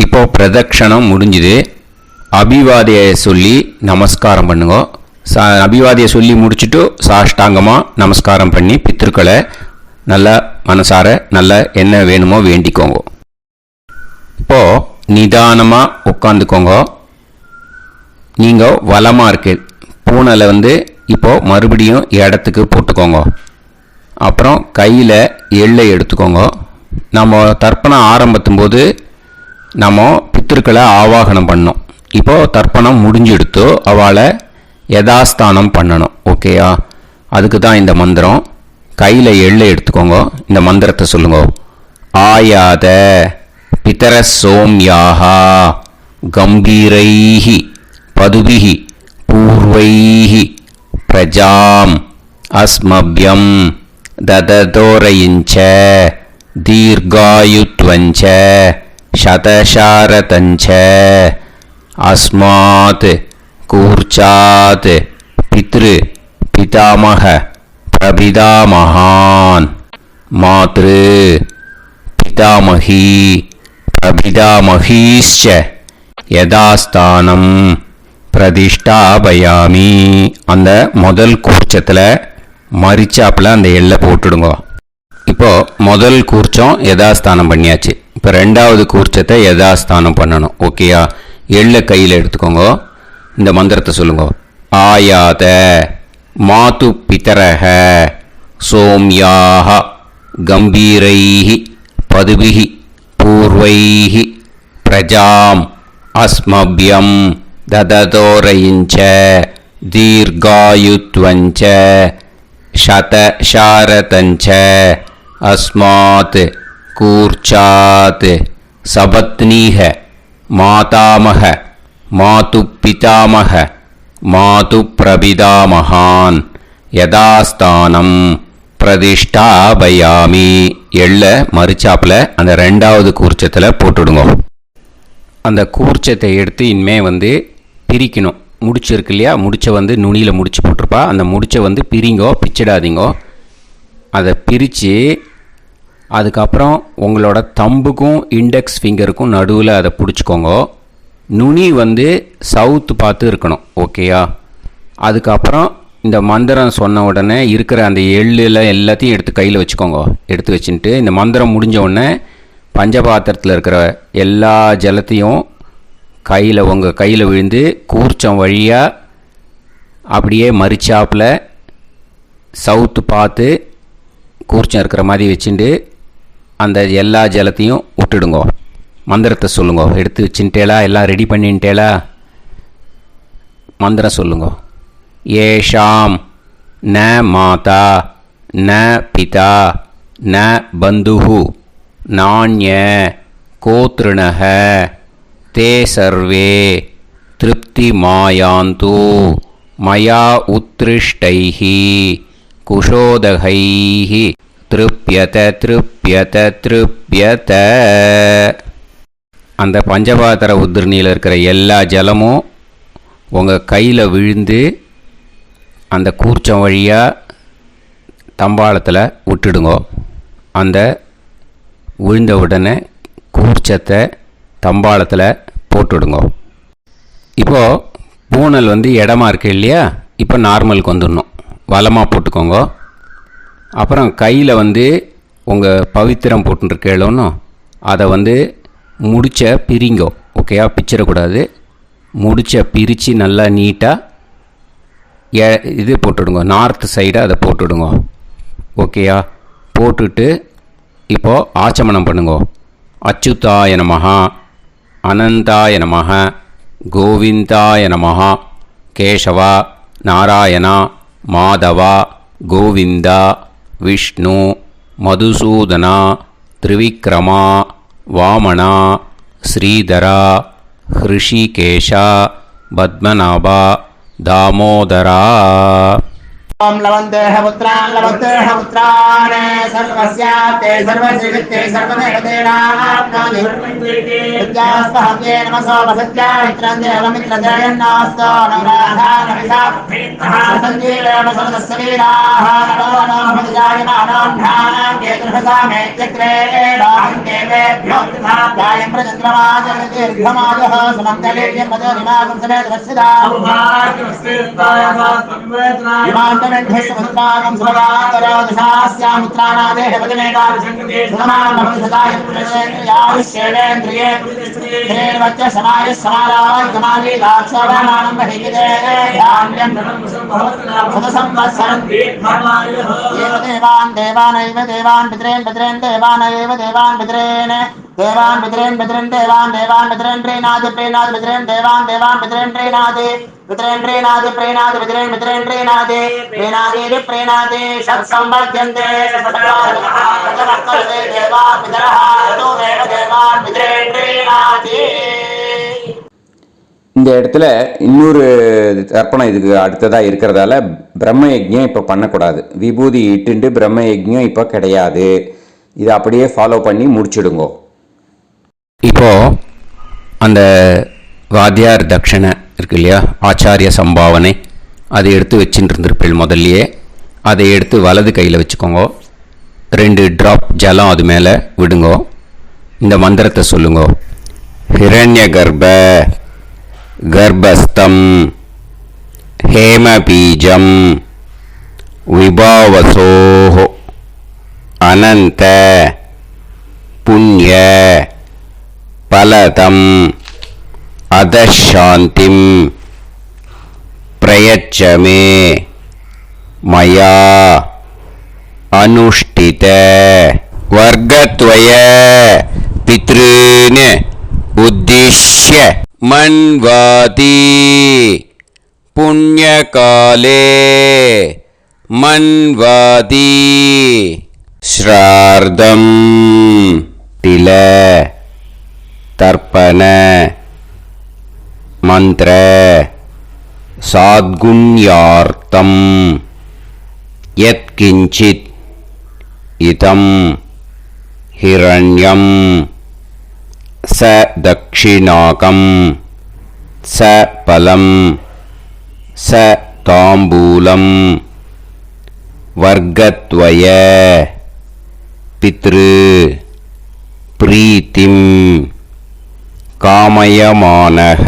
இப்போ பிரதட்சணம் முடிஞ்சுது. அபிவாதியை சொல்லி நமஸ்காரம் பண்ணுங்க. அபிவாதியை சொல்லி முடிச்சுட்டு சாஷ்டாங்கமாக நமஸ்காரம் பண்ணி பித்திருக்களை நல்லா மனசார நல்லா என்ன வேணுமோ வேண்டிக்கோங்க. இப்போது நிதானமாக உட்காந்துக்கோங்க. நீங்கள் வலமாக இருக்கு பூனலை இப்போது மறுபடியும் இடத்துக்கு போட்டுக்கோங்க. அப்புறம் கையில் எள்ளை எடுத்துக்கோங்க. நம்ம தர்ப்பணம் ஆரம்பத்தும் போது நம்ம பித்திருக்களை ஆவாகனம் பண்ணோம். இப்போது தர்ப்பணம் முடிஞ்செடுத்து அவளை யதாஸ்தானம் பண்ணணும். ஓகேயா? அதுக்கு தான் இந்த மந்திரம். கையில் எள்ளை எடுத்துக்கோங்க. இந்த மந்திரத்தை சொல்லுங்க. ஆயாத பிதர சோம்யாஹா கம்பீரைஹி பதுபிஹி பூர்வைஹி பிரஜாம் அஸ்மப்யம் தததோரயிஞ்ச தீர்காயுத்வஞ்ச சதசாரதஞ்ச அஸ்மாத் கூர்ச்சாத் பித்ரு பிதாமக பிரபிதாமகான் மாத்ரு பிதாமகி பிரபிதாமகீஸ்ச யதாஸ்தானம் பிரதிஷ்டாபயாமி. அந்த முதல் கூர்ச்சத்தில் மரிச்சாப்பில் அந்த எள்ளை போட்டுடுங்க. இப்போது முதல் கூர்ச்சம் யதாஸ்தானம் பண்ணியாச்சு. இப்போ ரெண்டாவது கூர்ச்சத்தை யதாஸ்தானம் பண்ணணும். ஓகேயா? எள்ளை கையில் எடுத்துக்கோங்க. இந்த மந்திரத்தை சொல்லுங்க. ஆயாத மாது பிதரஹ சோம்யாக கம்பீரைஹி பதுபிஹி பூர்வைஹி பிரஜாம் அஸ்மப்யம் தததோரயிஞ்ச தீர்காயுத்வஞ்ச சதசாரதஞ்ச அஸ்மாத் கூர்ச்சாத் சபத்னீஹ மாதாமக மாது பிதாமக மாது பிரபிதாமகான் யதாஸ்தானம் பிரதிஷ்டாபயாமி. எள்ள மரிச்சாப்பில் அந்த ரெண்டாவது கூர்ச்சத்தில் போட்டுடுங்க. அந்த கூர்ச்சத்தை எடுத்து இனிமே பிரிக்கணும். முடிச்சிருக்கு இல்லையா? முடிச்சை நுனியில் முடிச்சு போட்டிருப்பா. அந்த முடிச்சை பிரிங்கோ, பிச்சிடாதீங்கோ. அதை பிரித்து அதுக்கப்புறம் உங்களோட தம்புக்கும் இண்டெக்ஸ் ஃபிங்கருக்கும் நடுவில் அதை பிடிச்சிக்கோங்க. நுனி சவுத்து பார்த்து இருக்கணும். ஓகேயா? அதுக்கப்புறம் இந்த மந்திரம் சொன்ன உடனே இருக்கிற அந்த எள்ளில் எல்லாத்தையும் எடுத்து கையில் வச்சுக்கோங்க. எடுத்து வச்சுட்டு இந்த மந்திரம் முடிஞ்ச உடனே பஞ்சபாத்திரத்தில் இருக்கிற எல்லா ஜலத்தையும் உங்கள் கையில் விழுந்து கூர்ச்சம் வழியாக அப்படியே மரிச்சாப்பில் சவுத்து பார்த்து கூர்ச்சம் இருக்கிற மாதிரி வச்சுட்டு அந்த எல்லா ஜலத்தையும் விட்டுடுங்க. மந்திரத்தை சொல்லுங்க. எடுத்து வச்சுட்டேலா? எல்லாம் ரெடி பண்ணிட்டேலா? மந்திரம் சொல்லுங்க. ஏஷாம் ந மாதா ந பிதா ந பந்துஹு நாண்ய கோத்ருணஹ தே சர்வே திருப்திமாயாந்து மயா உத்ருஷ்டைः குஷோதகைः திருப்யத திருப்யத திருப்யத. அந்த பஞ்சபாத்திர உதிரணியில் இருக்கிற எல்லா ஜலமும் உங்கள் கையில் விழுந்து அந்த கூர்ச்சம் வழியாக தம்பாளத்தில் விட்டுடுங்கோ. அந்த விழுந்த உடனே கூர்ச்சத்தை தம்பாளத்தில் போட்டுடுங்கோ. இப்போது பூனல் இடமா இருக்கு இல்லையா, இப்போ நார்மலுக்கு வந்துடணும். வலமாக போட்டுக்கோங்க. அப்புறம் கையில் உங்கள் பவித்திரம் போட்டுருக்கேளோன்னு அதை முடிச்ச பிரிங்கோ. ஓகேயா, பிச்சிடக்கூடாது. முடிச்ச பிரித்து நல்லா நீட்டாக இது போட்டுடுங்க. நார்த் சைடு அதை போட்டுடுங்க. ஓகேயா, போட்டுட்டு இப்போது ஆச்சமனம் பண்ணுங்க. அச்சுதாய நமஹ, அனந்தாய நமஹ, கோவிந்தாய நமஹ, கேசவா, நாராயணா, மாதவா, கோவிந்தா, விஷ்ணு, மதுசூதனா, திரிவிக்ரமா, வாமனா, ஸ்ரீதரா, ஹிருஷிகேஷா, பத்மநாபா, தாமோதரா. ओम लवन्तेह पुत्रान् लवन्तेह पुत्रान् सर्वस्याप्ते सर्वश्रीवित्ते सर्वदेवतेनाप्नोति विद्यास्तहव्ये नमसो वसत्या मित्रं देवमित्रजयन्नास्तो नवराधानविषाभ्येत्तः सञ्जीवेन सर्वस्वीराः नमो नमः केतुर्हसामेत्यग्रे देवेभ्यो दायं प्रचन्द्रमाजगतिर्घमाजः समन्तलेयं मदोनिमागं समेत वत्सिदा ृष्टागं सुभगान्तरोदशास्यामित्राणादेह पदमेकाभिषङ्गेन्द्रिये समाय समाराय कमाली दाक्षाणां देवान् देवानैव देवान् पितरेन् पितरेन् देवानैव देवान् पितरेन् देवान् पितरेन् पितरेन् देवान् देवान् पितरेन् प्रीणादि प्रीणादि पितरेन् देवान् देवान् पितरेन् प्रीणादि पितरेन् प्रीणादि प्रीणादि पितरेन् पितरेन् प्रीणादि प्रीणादि प्रीणादि षट्संवर्ध्यन्ते देवान् पितरः ततोमेव देवान् पितरेन् प्रीणादि. இந்த இடத்துல இன்னொரு தர்ப்பணம் இதுக்கு அடுத்ததாக இருக்கிறதால பிரம்ம யஜ்ஞம் இப்போ பண்ணக்கூடாது. விபூதி இட்டுண்டு பிரம்ம யஜ்ஞம் இப்போ கிடையாது. இதை அப்படியே ஃபாலோ பண்ணி முடிச்சுடுங்கோ. இப்போது அந்த வாத்தியார் தட்சணை இருக்கு இல்லையா, ஆச்சாரிய சம்பாவனை, அதை எடுத்து வச்சுட்டு இருந்திருப்பேள் முதல்லையே. அதை எடுத்து வலது கையில் வச்சுக்கோங்க. 2 ட்ராப் ஜலம் அது மேலே விடுங்கோ. இந்த மந்திரத்தை சொல்லுங்கோ. ஹிரண்ய கர்ப்ப கர்ப்பஸ்தம் ஹேமபீஜம் விபாவசோஹ அனந்த புண்ணிய பலதம் அதசாந்திம் பிரயச்சமே மயா அனுஷ்டித வர்க்கத்வய பித்ருன் உத்திஷ்ய மன்வாதி புண்ணியகாலே மன்வாதி ஸ்ரார்தம் தில தர்ப்பண மந்திர சாத்குண்யார்த்தம் யத்கிஞ்சித் இதம் ஹிரண்யம் ச தக்ஷிணாகம் ச பலம் ச தாம்பூலம் வர்க்கத்வய பித்ரு பிரீத்திம் காமயமானஹ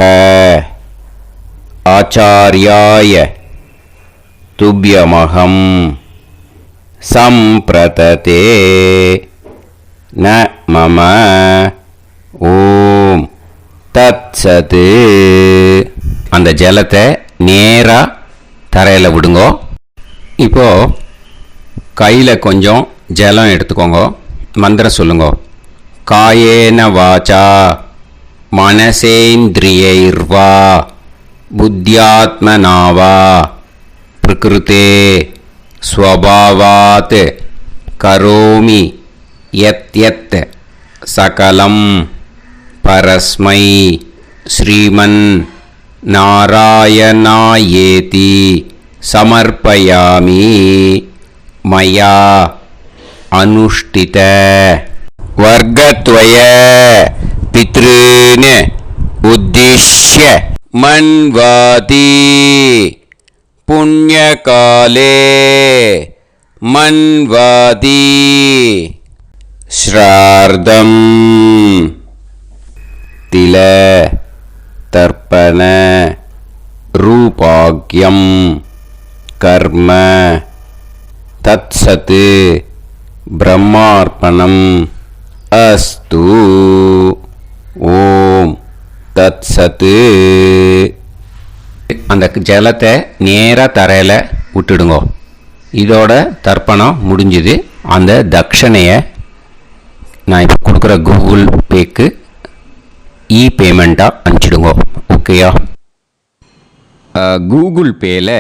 ஆச்சார்யாய துப்யமகம் சம்பிரததே ந மம ஓம் தத்சத். அந்த ஜலத்தை நேராக தரையில் விடுங்கோ. இப்போது கையில் கொஞ்சம் ஜலம் எடுத்துக்கோங்க. மந்திரம் சொல்லுங்க. காயேன வாச்சா மனசேந்திரியைர்வா புத்தியாத்மனாவா பிரகிருதே ஸ்வபாவாத் கரோமி யத் யத் சகலம் பரஸ்மை ஸ்ரீமன் நாராயணாயேதி சமர்ப்பயாமி மயா அனுஷ்டித வர்க்கத்வய பித்ருன் உத்திஷ்ய மன்வாதி புண்ணியகாலே மன்வாதி ஸ்ரார்தம் தில தர்ப்பண ரூபாக்யம் கர்ம தத்சத் பிரம்மார்ப்பணம் அஸ்து. ஓம் தத்சத். அந்த ஜலத்தை நேராக தரையில் விட்டுடுங்கோ. இதோட தர்ப்பணம் முடிஞ்சுது. அந்த தட்சணையை நான் இப்போ கொடுக்குற கூகுள் பேக்கு பேமெண்ட்டாக அனுப்பிச்சிடுங்க. ஓகேயா? கூகுள் பேயில்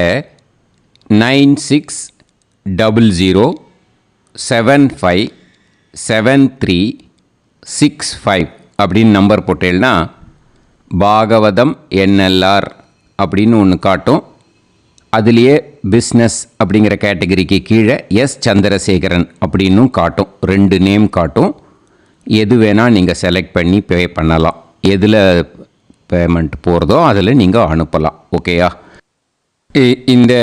9600757365 அப்படின்னு நம்பர் போட்டேன்னா பாகவதம் NLR அப்படின்னு ஒன்று காட்டும். அதுலேயே பிஸ்னஸ் அப்படிங்கிற கேட்டகரிக்கு கீழே எஸ் சந்திரசேகரன் அப்படின்னும் காட்டும். 2 நேம் காட்டும். எது வேணால் நீங்கள் செலக்ட் பண்ணி பே பண்ணலாம். எதில் பேமெண்ட் போகிறதோ அதில் நீங்கள் அனுப்பலாம். ஓகேயா? இந்த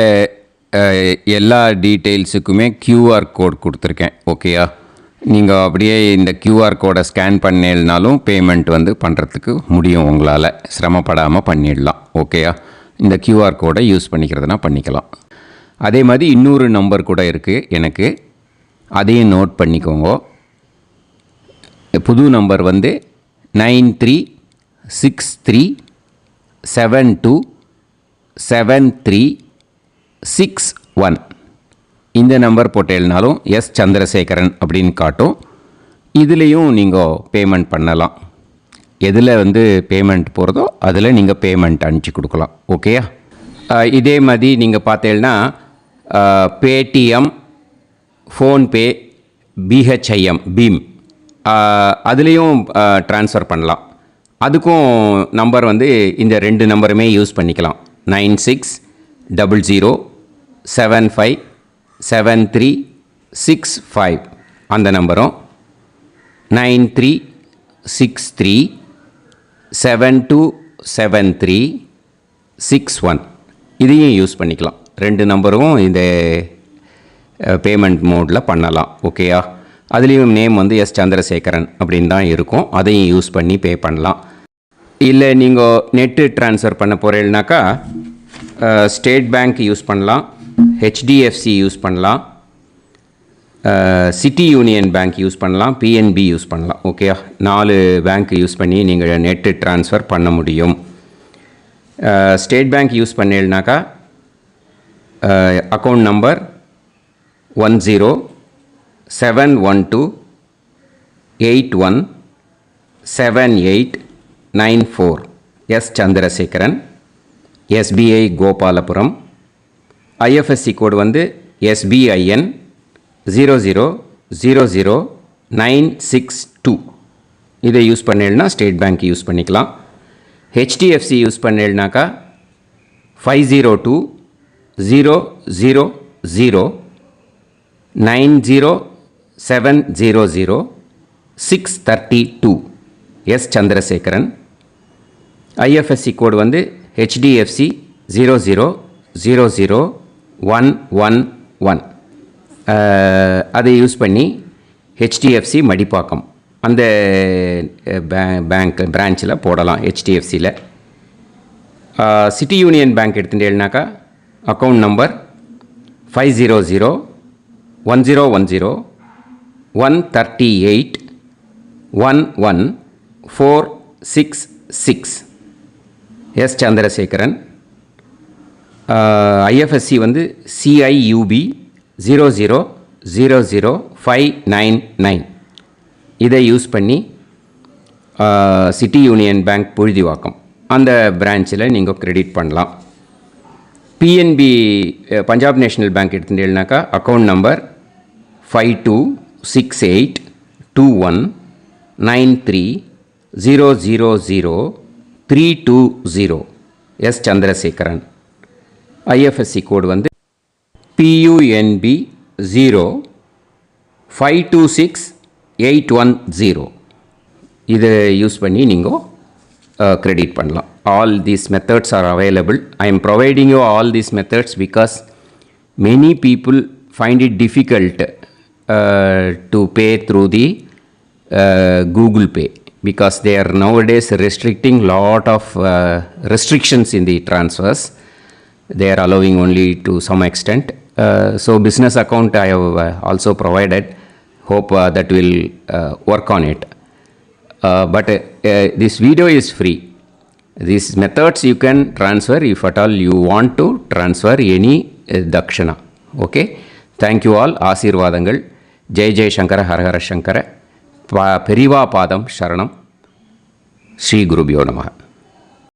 எல்லா டீட்டெயில்ஸுக்குமே QR கோட் கொடுத்துருக்கேன். ஓகேயா? நீங்கள் அப்படியே இந்த QR கோடை ஸ்கேன் பண்ணேனாலும் பேமெண்ட் பண்ணுறதுக்கு முடியும். உங்களால் சிரமப்படாமல் பண்ணிடலாம். ஓகேயா? இந்த QR கோடை யூஸ் பண்ணிக்கிறதுனா பண்ணிக்கலாம். அதே மாதிரி இன்னொரு நம்பர் கூட இருக்குது எனக்கு. அதையும் நோட் பண்ணிக்கோங்க. புது நம்பர் 9363727361. இந்த நம்பர் போட்டேனாலும் எஸ் சந்திரசேகரன் அப்படின்னு காட்டும். இதுலேயும் நீங்கள் பேமெண்ட் பண்ணலாம். எதில் பேமெண்ட் போகிறதோ அதில் நீங்கள் பேமெண்ட் அனுப்பிச்சி கொடுக்கலாம். ஓகேயா? இதே மாதிரி நீங்கள் பார்த்தேன்னா பேடிஎம், ஃபோன்பே, BHIM பீம் அதுலேயும் ட்ரான்ஸ்ஃபர் பண்ணலாம். அதுக்கும் நம்பர் இந்த 2 நம்பருமே யூஸ் பண்ணிக்கலாம். 9600757365 அந்த நம்பரும் 9363727361 இதையும் யூஸ் பண்ணிக்கலாம். 2 நம்பரும் இந்த பேமெண்ட் மோடில் பண்ணலாம். ஓகேயா? அதுலேயும் நேம் எஸ் சந்திரசேகரன் அப்படின்னு தான் இருக்கும். அதையும் யூஸ் பண்ணி பே பண்ணலாம். இல்லை நீங்கள் நெட்டு ட்ரான்ஸ்ஃபர் பண்ண போகிறீங்கனாக்கா ஸ்டேட் பேங்க் யூஸ் பண்ணலாம், HDFC யூஸ் பண்ணலாம், சிட்டி யூனியன் பேங்க் யூஸ் பண்ணலாம், PNB யூஸ் பண்ணலாம். ஓகேயா? 4 பேங்க் யூஸ் பண்ணி நீங்கள் நெட்டு ட்ரான்ஸ்ஃபர் பண்ண முடியும். ஸ்டேட் பேங்க் யூஸ் பண்ணீங்கனாக்கா account number 10712817894 S Chandrasekaran, SBI Gopalapuram. IFSC code SBIN 0000962. இதை யூஸ் பண்ணேன்னா ஸ்டேட் பேங்க் யூஸ் பண்ணிக்கலாம். HDFC யூஸ் பண்ணேன்னாக்கா 5020090700 S Chandrasekaran. IFSC code HDFC 0000111. அதை யூஸ் பண்ணி HDFC மடிப்பாக்கம் அந்த பேங்க் பிரான்ச்சில் போடலாம். HDFCயில் சிட்டி யூனியன் பேங்க் எடுத்துட்டேன்னாக்கா account number 5001013811466 S Chandrasekaran. IFSC CIUB 0000599. இதை யூஸ் பண்ணி சிட்டி யூனியன் பேங்க் புழுதிவாக்கம் அந்த பிரான்ச்சில் நீங்கள் கிரெடிட் பண்ணலாம். PNB பஞ்சாப் நேஷ்னல் பேங்க் எடுத்துட்டேன்னாக்கா account number 52682193000320 S Chandrasekaran. IFSC code வந்து PUNB 0526810. இதை யூஸ் பண்ணி நீங்கள் கிரெடிட் பண்ணலாம். All these methods are available. I am providing you all these methods because many people find it difficult to pay through the Google Pay because they are nowadays restricting lot of restrictions in the transfers. They are allowing only to some extent. So business account I have also provided. Hope that will work on it. But this video is free. These methods you can transfer if at all you want to transfer any dakshana. Okay. Thank you all. ஆசீர்வாதங்கள். ஜெய் ஜெய் சங்கர ஹரஹர சங்கர. பெரிவா பாதம் சரணம். ஸ்ரீ குருபியோ நமஹ.